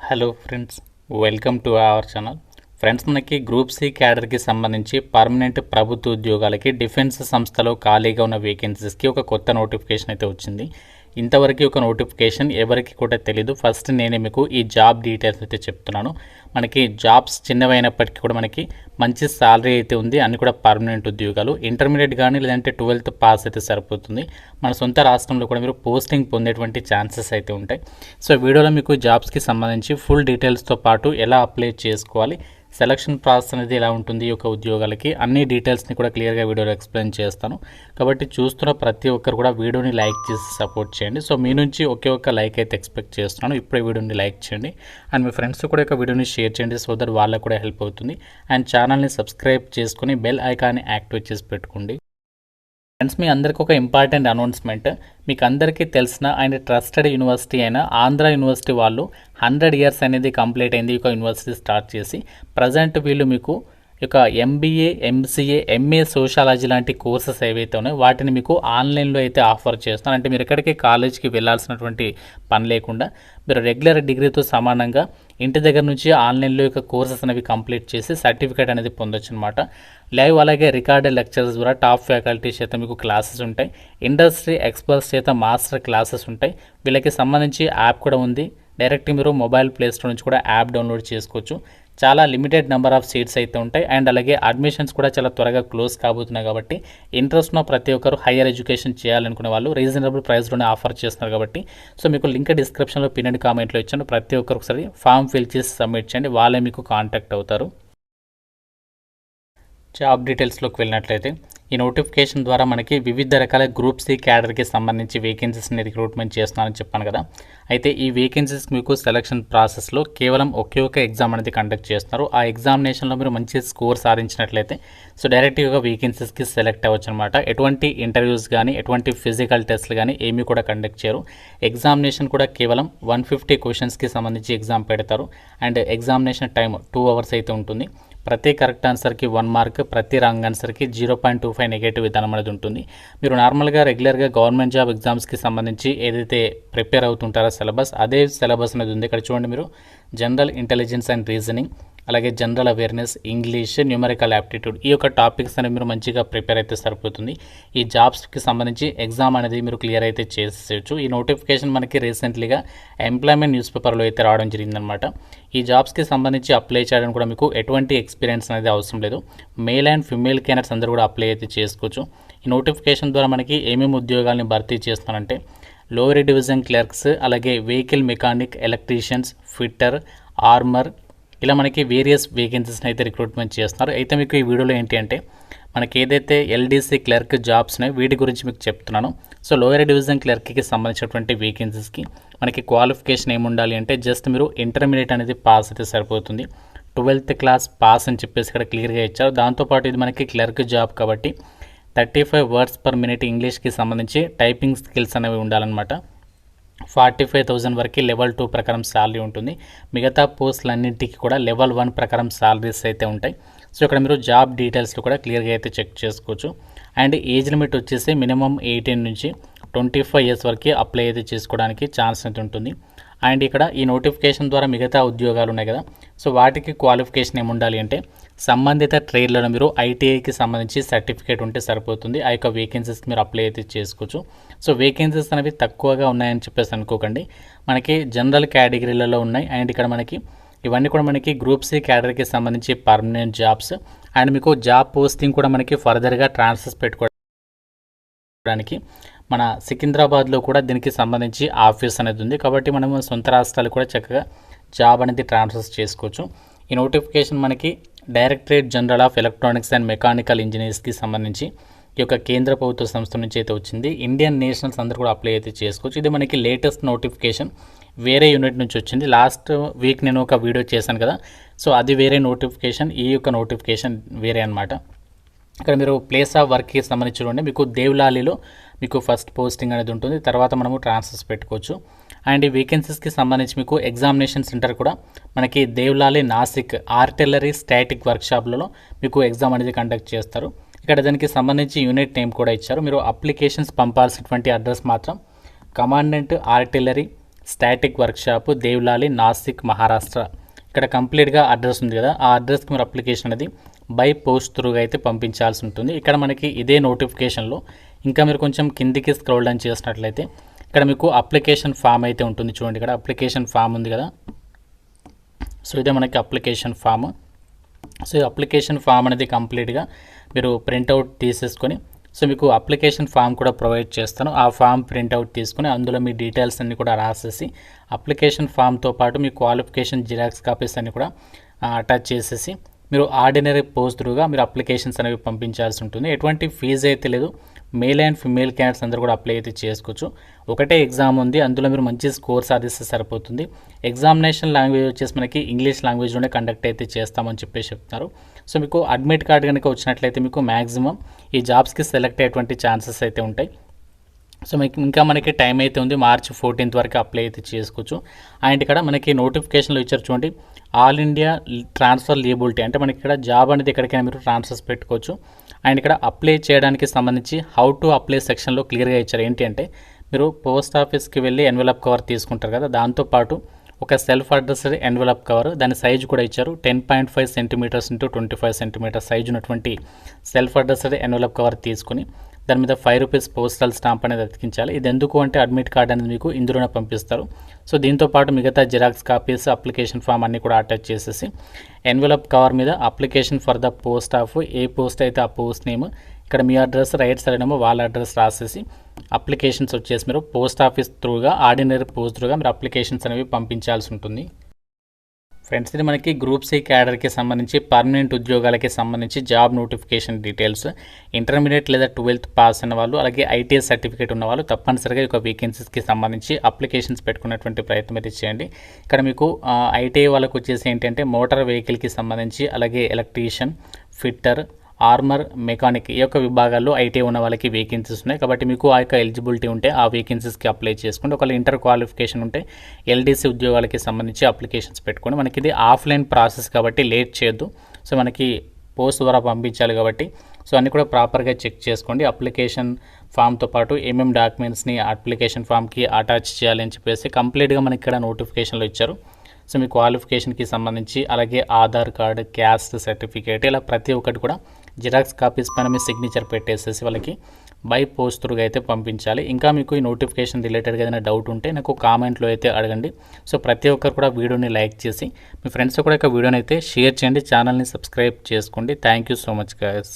Hello friends, welcome to our channel. Friends, మనకి group C క్యాడర్కి సంబంధించి permanent ప్రభుత్వ ఉద్యోగాలకి డిఫెన్స్ సంస్థలో ఖాళీగా ఉన్న వేకెన్సీస్కి ఒక కొత్త నోటిఫికేషన్ అయితే వచ్చింది. ఇంతవరకు ఒక నోటిఫికేషన్ ఎవరికి కూడా తెలీదు. ఫస్ట్ నేనే మీకు ఈ జాబ్ డీటెయిల్స్ అయితే చెప్తున్నాను. మనకి జాబ్స్ చిన్నవైనప్పటికీ కూడా మనకి మంచి శాలరీ అయితే ఉంది. అన్ని కూడా పర్మనెంట్ ఉద్యోగాలు. ఇంటర్మీడియట్ కానీ లేదంటే 12th పాస్ అయితే సరిపోతుంది. మన సొంత రాష్ట్రంలో కూడా మీరు పోస్టింగ్ పొందేటువంటి ఛాన్సెస్ అయితే ఉంటాయి. సో వీడియోలో మీకు జాబ్స్కి సంబంధించి ఫుల్ డీటెయిల్స్తో పాటు ఎలా అప్లై చేసుకోవాలి, సెలక్షన్ ప్రాసెస్ అనేది ఎలా ఉంటుంది ఈ యొక్క ఉద్యోగాలకి, అన్ని డీటెయిల్స్ని కూడా క్లియర్గా వీడియోలో ఎక్స్ప్లెయిన్ చేస్తాను. కాబట్టి చూస్తున్న ప్రతి ఒక్కరు కూడా వీడియోని లైక్ చేసి సపోర్ట్ చేయండి. సో మీ నుంచి ఒకే ఒక్క లైక్ అయితే ఎక్స్పెక్ట్ చేస్తున్నాను. ఇప్పుడే వీడియోని లైక్ చేయండి అండ్ మీ ఫ్రెండ్స్ కూడా ఒక వీడియోని షేర్ చేయండి. సో దట్ వాళ్ళకు కూడా హెల్ప్ అవుతుంది. అండ్ ఛానల్ని సబ్స్క్రైబ్ చేసుకుని బెల్ ఐకాన్ని యాక్టివేట్ చేసి పెట్టుకోండి. ఫ్రెండ్స్, మీ అందరికీ ఒక ఇంపార్టెంట్ అనౌన్స్మెంట్. మీకు అందరికీ తెలిసిన అండ్ ట్రస్టెడ్ యూనివర్సిటీ అయిన ఆంధ్ర యూనివర్సిటీ వాళ్ళు 100 years అనేది కంప్లీట్ అయింది ఈ యొక్క యూనివర్సిటీ స్టార్ట్ చేసి. ప్రజెంట్ వీళ్ళు మీకు ఇక ఎంబీఏ, ఎంసీఏ, ఎంఏ సోషాలజీ లాంటి కోర్సెస్ ఏవైతే ఉన్నాయో వాటిని మీకు ఆన్లైన్లో అయితే ఆఫర్ చేస్తున్నారు. అంటే మీరు ఎక్కడికి కాలేజ్కి వెళ్ళాల్సినటువంటి పని లేకుండా మీరు రెగ్యులర్ డిగ్రీతో సమానంగా ఇంటి దగ్గర నుంచి ఆన్లైన్లో యొక్క కోర్సెస్ అనేవి కంప్లీట్ చేసి సర్టిఫికేట్ అనేది పొందొచ్చు అనమాట. లైవ్ అలాగే రికార్డెడ్ లెక్చర్స్ ద్వారా టాప్ ఫ్యాకల్టీ చేత మీకు క్లాసెస్ ఉంటాయి. ఇండస్ట్రీ ఎక్స్పర్ట్స్ చేత మాస్టర్ క్లాసెస్ ఉంటాయి. వీళ్ళకి సంబంధించి యాప్ కూడా ఉంది. డైరెక్ట్ మీరు మొబైల్ ప్లే స్టోర్ నుంచి కూడా యాప్ డౌన్లోడ్ చేసుకోవచ్చు. చాలా లిమిటెడ్ నెంబర్ ఆఫ్ సీట్స్ అయితే ఉంటాయి. అండ్ అలాగే అడ్మిషన్స్ కూడా చాలా త్వరగా క్లోజ్ కాబోతున్నాయి. కాబట్టి ఇంట్రెస్ట్ ఉన్న ప్రతి ఒక్కరు హైయర్ ఎడ్యుకేషన్ చేయాలనుకునే వాళ్ళు రీజనబుల్ ప్రైస్లోనే ఆఫర్ చేస్తున్నారు. కాబట్టి సో మీకు లింక్ డిస్క్రిప్షన్లో పిన్ కామెంట్లో ఇచ్చాను. ప్రతి ఒక్కరు ఒకసారి ఫామ్ ఫిల్ చేసి సబ్మిట్ చేయండి. వాళ్ళే మీకు కాంటాక్ట్ అవుతారు. జాబ్ డీటెయిల్స్లోకి వెళ్ళినట్లయితే ఈ నోటిఫికేషన్ ద్వారా మనకి వివిధ రకాల గ్రూప్ సి క్యాడర్కి సంబంధించి వేకెన్సీస్ని రిక్రూట్మెంట్ చేస్తున్నానని చెప్పాను కదా. అయితే ఈ వేకెన్సీస్ మీకు సెలక్షన్ ప్రాసెస్లో కేవలం ఒకే ఒక ఎగ్జామ్ అనేది కండక్ట్ చేస్తున్నారు. ఆ ఎగ్జామినేషన్లో మీరు మంచి స్కోర్ సాధించినట్లయితే సో డైరెక్ట్గా వేకెన్సీస్కి సెలెక్ట్ అవ్వచ్చు అనమాట. ఎటువంటి ఇంటర్వ్యూస్ కానీ ఎటువంటి ఫిజికల్ టెస్ట్లు కానీ ఏమీ కూడా కండక్ట్ చేయరు. ఎగ్జామినేషన్ కూడా కేవలం 150 క్వశ్చన్స్కి సంబంధించి ఎగ్జామ్ పెడతారు. అండ్ ఎగ్జామినేషన్ టైం 2 hours అయితే ఉంటుంది. ప్రతి కరెక్ట్ ఆన్సర్కి 1 mark, ప్రతి రాంగ్ ఆన్సర్కి 0.25 నెగటివ్ విధానం అనేది ఉంటుంది. మీరు నార్మల్గా రెగ్యులర్గా గవర్నమెంట్ జాబ్ ఎగ్జామ్స్కి సంబంధించి ఏదైతే ప్రిపేర్ అవుతుంటారో సిలబస్, అదే సిలబస్ అనేది ఉంది. ఇక్కడ చూడండి, మీరు జనరల్ ఇంటెలిజెన్స్ అండ్ రీజనింగ్, అలాగే general awareness, English, numerical aptitude, ఈ యొక్క టాపిక్స్ అనేవి మీరు మంచిగా ప్రిపేర్ అయితే సరిపోతుంది. ఈ జాబ్స్కి సంబంధించి ఎగ్జామ్ అనేది మీరు క్లియర్ అయితే చేసేయచ్చు. ఈ నోటిఫికేషన్ మనకి రీసెంట్లీగా ఎంప్లాయ్మెంట్ న్యూస్ పేపర్లో అయితే రావడం జరిగిందనమాట. ఈ జాబ్స్కి సంబంధించి అప్లై చేయడానికి కూడా మీకు ఎటువంటి ఎక్స్పీరియన్స్ అనేది అవసరం లేదు. మేల్ అండ్ ఫిమేల్ క్యాండిడేట్స్ అందరూ కూడా అప్లై అయితే చేసుకోవచ్చు. ఈ నోటిఫికేషన్ ద్వారా మనకి ఏమేమి ఉద్యోగాలని భర్తీ చేస్తున్నారంటే లోవర్ డివిజన్ క్లర్క్స్, అలాగే vehicle mechanic, electricians, fitter, armour, ఇలా మనకి వేరియస్ వేకెన్సీస్ని అయితే రిక్రూట్మెంట్ చేస్తున్నారు. అయితే మీకు ఈ వీడియోలో ఏంటి అంటే మనకి ఏదైతే ఎల్డీసీ క్లర్క్ జాబ్స్ ఉన్నాయో వీటి గురించి మీకు చెప్తున్నాను. సో లోయర్ డివిజన్ క్లర్క్కి సంబంధించినటువంటి వేకెన్సీస్కి మనకి క్వాలిఫికేషన్ ఏముండాలి అంటే జస్ట్ మీరు ఇంటర్మీడియట్ అనేది పాస్ అయితే సరిపోతుంది. 12th class పాస్ అని చెప్పేసి ఇక్కడ క్లియర్గా ఇచ్చారు. దాంతోపాటు ఇది మనకి క్లర్క్ జాబ్ కాబట్టి 35 words per minute ఇంగ్లీష్కి సంబంధించి టైపింగ్ స్కిల్స్ అనేవి ఉండాలన్నమాట. 45,000 వరకు లెవెల్ 2 ప్రకారం శాలరీ ఉంటుంది. మిగతా పోస్టులన్నింటికి కూడా లెవెల్ 1 ప్రకారం శాలరీస్ అయితే ఉంటాయి. సో ఇక్కడ మీరు జాబ్ డీటెయిల్స్లో కూడా క్లియర్గా అయితే చెక్ చేసుకోవచ్చు. అండ్ ఏజ్ లిమిట్ వచ్చేసి మినిమం 18 నుంచి 25 years వరకు అప్లై అయితే చేసుకోవడానికి ఛాన్స్ అయితే ఉంటుంది. అండ్ ఇక్కడ ఈ నోటిఫికేషన్ ద్వారా మిగతా ఉద్యోగాలు ఉన్నాయి కదా, సో వాటికి క్వాలిఫికేషన్ ఏముండాలి అంటే సంబంధిత ట్రేడ్లలో మీరు ఐటీఐకి సంబంధించి సర్టిఫికేట్ ఉంటే సరిపోతుంది. ఆ యొక్క వేకెన్సీస్కి మీరు అప్లై అయితే చేసుకోవచ్చు. సో వేకెన్సీస్ అనేవి తక్కువగా ఉన్నాయని చెప్పేసి అనుకోకండి. మనకి జనరల్ కేటగిరీలలో ఉన్నాయి. అండ్ ఇక్కడ మనకి ఇవన్నీ కూడా మనకి గ్రూప్ సి క్యాడర్కి సంబంధించి పర్మనెంట్ జాబ్స్. అండ్ మీకు జాబ్ పోస్టింగ్ కూడా మనకి ఫర్దర్గా ట్రాన్స్ఫర్స్ పెట్టుకోవడానికి మన సికింద్రాబాద్లో కూడా దీనికి సంబంధించి ఆఫీస్ అనేది ఉంది. కాబట్టి మనం సొంత రాష్ట్రాలు కూడా చక్కగా జాబ్ అనేది ట్రాన్స్ఫర్ చేసుకోవచ్చు. ఈ నోటిఫికేషన్ మనకి Directorate General of Electronics and Mechanical ఇంజనీర్స్కి సంబంధించి ఈ యొక్క కేంద్ర ప్రభుత్వ సంస్థ నుంచి అయితే వచ్చింది. ఇండియన్ నేషనల్స్ అందరూ కూడా అప్లై అయితే చేసుకోవచ్చు. ఇది మనకి లేటెస్ట్ నోటిఫికేషన్, వేరే యూనిట్ నుంచి వచ్చింది. లాస్ట్ వీక్ నేను ఒక వీడియో చేశాను కదా, సో అది వేరే నోటిఫికేషన్, ఈ యొక్క నోటిఫికేషన్ వేరే అనమాట. ఇక్కడ మీరు ప్లేస్ ఆఫ్ వర్క్కి సంబంధించి చూడండి, మీకు దేవ్లాలీలో మీకు ఫస్ట్ పోస్టింగ్ అనేది ఉంటుంది. తర్వాత మనము ట్రాన్స్ఫర్స్ పెట్టుకోవచ్చు. అండ్ ఈ వేకెన్సీస్కి సంబంధించి మీకు ఎగ్జామినేషన్ సెంటర్ కూడా మనకి దేవ్లాలి, నాసిక్ ఆర్టిల్లరీ స్టాటిక్ వర్క్షాప్లలో మీకు ఎగ్జామ్ అనేది కండక్ట్ చేస్తారు. ఇక్కడ దానికి సంబంధించి యూనిట్ నేమ్ కూడా ఇచ్చారు. మీరు అప్లికేషన్స్ పంపాల్సినటువంటి అడ్రస్ మాత్రం commandant artillery static workshop, Devlali, Nashik, Maharashtra. ఇక్కడ కంప్లీట్గా అడ్రస్ ఉంది కదా, ఆ అడ్రస్కి మీరు అప్లికేషన్ అనేది బై పోస్ట్ త్రూగా అయితే పంపించాల్సి ఉంటుంది. ఇక్కడ మనకి ఇదే నోటిఫికేషన్లో ఇంకా మీరు కొంచెం కిందికి స్క్రోల్ డౌన్ చేసినట్లయితే ఇక్కడ మీకు అప్లికేషన్ ఫామ్ అయితే ఉంటుంది. చూడండి, ఇక్కడ అప్లికేషన్ ఫామ్ ఉంది కదా, సో ఇదే మనకి అప్లికేషన్ ఫామ్. సో ఈ అప్లికేషన్ ఫామ్ అనేది కంప్లీట్గా మీరు ప్రింట్అవుట్ తీసేసుకొని, సో మీకు అప్లికేషన్ ఫామ్ కూడా ప్రొవైడ్ చేస్తాను. ఆ ఫామ్ ప్రింట్అవుట్ తీసుకుని అందులో మీ డీటెయిల్స్ అన్ని కూడా రాసేసి అప్లికేషన్ ఫామ్తో పాటు మీ క్వాలిఫికేషన్ జిరాక్స్ కాపీస్ అన్ని కూడా అటాచ్ చేసేసి మీరు ఆర్డినరీ పోస్ట్ త్రూగా మీరు అప్లికేషన్స్ అనేవి పంపించాల్సి ఉంటుంది. ఎటువంటి ఫీజు అయితే లేదు. మేల్ అండ్ ఫిమేల్ క్యాండిడేట్స్ అందరూ కూడా అప్లై అయితే చేసుకోవచ్చు. ఒకటే ఎగ్జామ్ ఉంది, అందులో మీరు మంచి స్కోర్ సాధిస్తే సరిపోతుంది. ఎగ్జామినేషన్ లాంగ్వేజ్ వచ్చేసి మనకి ఇంగ్లీష్ లాంగ్వేజ్లోనే కండక్ట్ అయితే చేస్తామని చెప్పేసి చెప్తున్నారు. సో మీకు అడ్మిట్ కార్డ్ కనుక వచ్చినట్లయితే మీకు మ్యాక్సిమం ఈ జాబ్స్కి సెలెక్ట్ అయ్యేటువంటి ఛాన్సెస్ అయితే ఉంటాయి. సో ఇంకా మనకి టైం అయితే ఉంది, మార్చి 14th వరకు అప్లై అయితే చేసుకోవచ్చు. అండ్ ఇక్కడ మనకి నోటిఫికేషన్లో ఇచ్చారు చూడండి, ఆల్ ఇండియా ట్రాన్స్ఫర్ లియబిలిటీ, అంటే మనకి ఇక్కడ జాబ్ అనేది ఎక్కడికైనా మీరు ట్రాన్స్ఫర్స్ పెట్టుకోవచ్చు. అండ్ ఇక్కడ అప్లై చేయడానికి సంబంధించి హౌ టు అప్లై సెక్షన్లో క్లియర్గా ఇచ్చారు. ఏంటి అంటే మీరు పోస్ట్ ఆఫీస్కి వెళ్ళి ఎన్వెలప్ కవర్ తీసుకుంటారు కదా, దాంతోపాటు ఒక సెల్ఫ్ అడ్రస్డ్ ఎన్వెలప్ కవర్, దాని సైజు కూడా ఇచ్చారు. 10.5 సెంటీమీటర్స్ ఇంటూ 25 సెంటీమీటర్స్ సైజు ఉన్నటువంటి సెల్ఫ్ అడ్రస్డ్ ఎన్వెలప్ కవర్ తీసుకుని దాని మీద 5 రూపీస్ పోస్టల్ స్టాంప్ అనేది అతికించాలి. ఇది ఎందుకు అంటే అడ్మిట్ కార్డ్ అనేది మీకు ఇందులోనే పంపిస్తారు. సో దీంతోపాటు మిగతా జిరాక్స్ కాపీస్, అప్లికేషన్ ఫామ్ అన్నీ కూడా అటాచ్ చేసేసి ఎన్వెలప్ కవర్ మీద application for the post of, A post అయితే ఆ పోస్ట్ నేమ్, ఇక్కడ మీ అడ్రస్, రైట్ సైడ్ ఏమో వాళ్ళ అడ్రస్ రాసేసి అప్లికేషన్స్ వచ్చేసి మీరు పోస్ట్ ఆఫీస్ త్రూగా, ఆర్డినరీ పోస్ట్ త్రూగా మీరు అప్లికేషన్స్ అనేవి పంపించాల్సి ఉంటుంది. ఫ్రెండ్స్, ఇది మనకి గ్రూప్ సి క్యాడర్కి సంబంధించి పర్మనెంట్ ఉద్యోగాలకి సంబంధించి జాబ్ నోటిఫికేషన్ డీటెయిల్స్. ఇంటర్మీడియట్ లేదా 12th పాస్ అయిన వాళ్ళు, అలాగే ఐటీఎస్ సర్టిఫికేట్ ఉన్న వాళ్ళు తప్పనిసరిగా ఈ వేకెన్సీస్కి సంబంధించి అప్లికేషన్స్ పెట్టుకున్నటువంటి ప్రయత్నం అయితే చేయండి. ఇక్కడ మీకు ఐటీఐ వాళ్ళకు వచ్చేసి ఏంటంటే మోటార్ వెహికల్కి సంబంధించి, అలాగే ఎలక్ట్రీషియన్, ఫిట్టర్, ఆర్మర్, మెకానిక్, ఈ యొక్క విభాగాల్లో ఐటీ ఉన్న వాళ్ళకి వేకెన్సీస్ ఉన్నాయి. కాబట్టి మీకు ఆ యొక్క ఎలిజిబిలిటీ ఉంటే ఆ వేకెన్సీస్కి అప్లై చేసుకోండి. ఒకవేళ ఇంటర్ క్వాలిఫికేషన్ ఉంటే ఎల్డీసీ ఉద్యోగాలకి సంబంధించి అప్లికేషన్స్ పెట్టుకోండి. మనకి ఇది ఆఫ్లైన్ ప్రాసెస్ కాబట్టి లేట్ చేయొద్దు. సో మనకి పోస్ట్ ద్వారా పంపించాలి కాబట్టి సో అన్నీ కూడా ప్రాపర్గా చెక్ చేసుకోండి. అప్లికేషన్ ఫామ్తో పాటు ఏమేమి డాక్యుమెంట్స్ని అప్లికేషన్ ఫామ్కి అటాచ్ చేయాలి అని చెప్పేసి కంప్లీట్గా మనకి ఇక్కడ నోటిఫికేషన్లో ఇచ్చారు. సో మీ క్వాలిఫికేషన్కి సంబంధించి, అలాగే ఆధార్ కార్డు, క్యాస్ట్ సర్టిఫికేట్, ఇలా ప్రతి ఒక్కటి కూడా జిరాక్స్ కాపీస్ పైన మీ సిగ్నేచర్ పెట్టేసేసి వాళ్ళకి బై పోస్ట్ త్రూగా అయితే పంపించాలి. ఇంకా మీకు ఈ నోటిఫికేషన్ రిలేటెడ్గా ఏదైనా డౌట్ ఉంటే నాకు కామెంట్లో అయితే అడగండి. సో ప్రతి ఒక్కరు కూడా వీడియోని లైక్ చేసి మీ ఫ్రెండ్స్ కూడా వీడియోని అయితే షేర్ చేయండి. ఛానల్ని సబ్స్క్రైబ్ చేసుకోండి. Thank you so much guys.